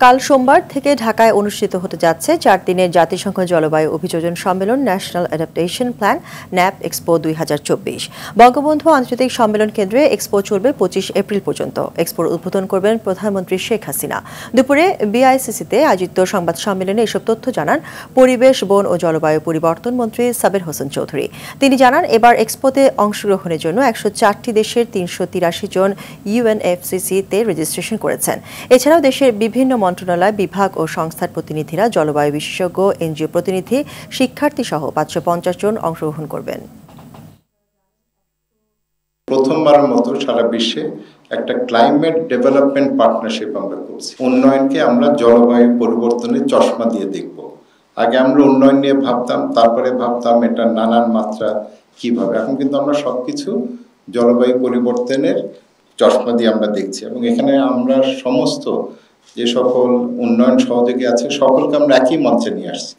কাল সোমবার থেকে ঢাকায় অনুষ্ঠিত হতে যাচ্ছে 4 দিনের জাতিসংঘ জলবায়ু অভিযোজন সম্মেলন national adaptation plan nap expo 2024। Bangabandhu আন্তর্জাতিক সম্মেলন কেন্দ্রে এক্সপো চলবে 25 এপ্রিল পর্যন্ত। এক্সপোর উদ্বোধন করবেন প্রধানমন্ত্রী শেখ হাসিনা। দুপুরে বিআইসিসিতে আয়োজিত সংবাদ সম্মেলনে এসব তথ্য জানান পরিবেশ, বন ও জলবায়ু পরিবর্তন মন্ত্রী সাবের হোসেন চৌধুরী। তিনি জানান, এবার এক্সপোতে অংশগ্রহণের জন্য 104টি দেশের 383 জন ইউএনএফসিসিতে রেজিস্ট্রেশন করেছেন। এছাড়াও দেশের বিভিন্ন মন্ত্রণালয়, বিভাগ ও সংস্থার প্রতিনিধিরা, জলবায়ু বিশেষজ্ঞ, এনজিও প্রতিনিধি, শিক্ষার্থী সহ 550 জন অংশগ্রহণ করবেন। প্রথমবারের মতো সারা বিশ্বে একটা ক্লাইমেট ডেভেলপমেন্ট পার্টনারশিপ আমরা করছি। উন্নয়নকে আমরা জলবায়ু পরিবর্তনের চশমা দিয়ে দেখব। আগে আমরা উন্নয়ন নিয়ে ভাবতাম, তারপরে ভাবতাম এটা নানান মাত্রা কিভাবে। এখন কিন্তু আমরা সবকিছু জলবায়ু পরিবর্তনের চশমা দিয়ে আমরা দেখছি, এবং এখানে আমরা সমস্ত যে সকল উন্নয়ন সহযোগী আছে সকলকে আমরা একই মঞ্চে নিয়ে আসছি।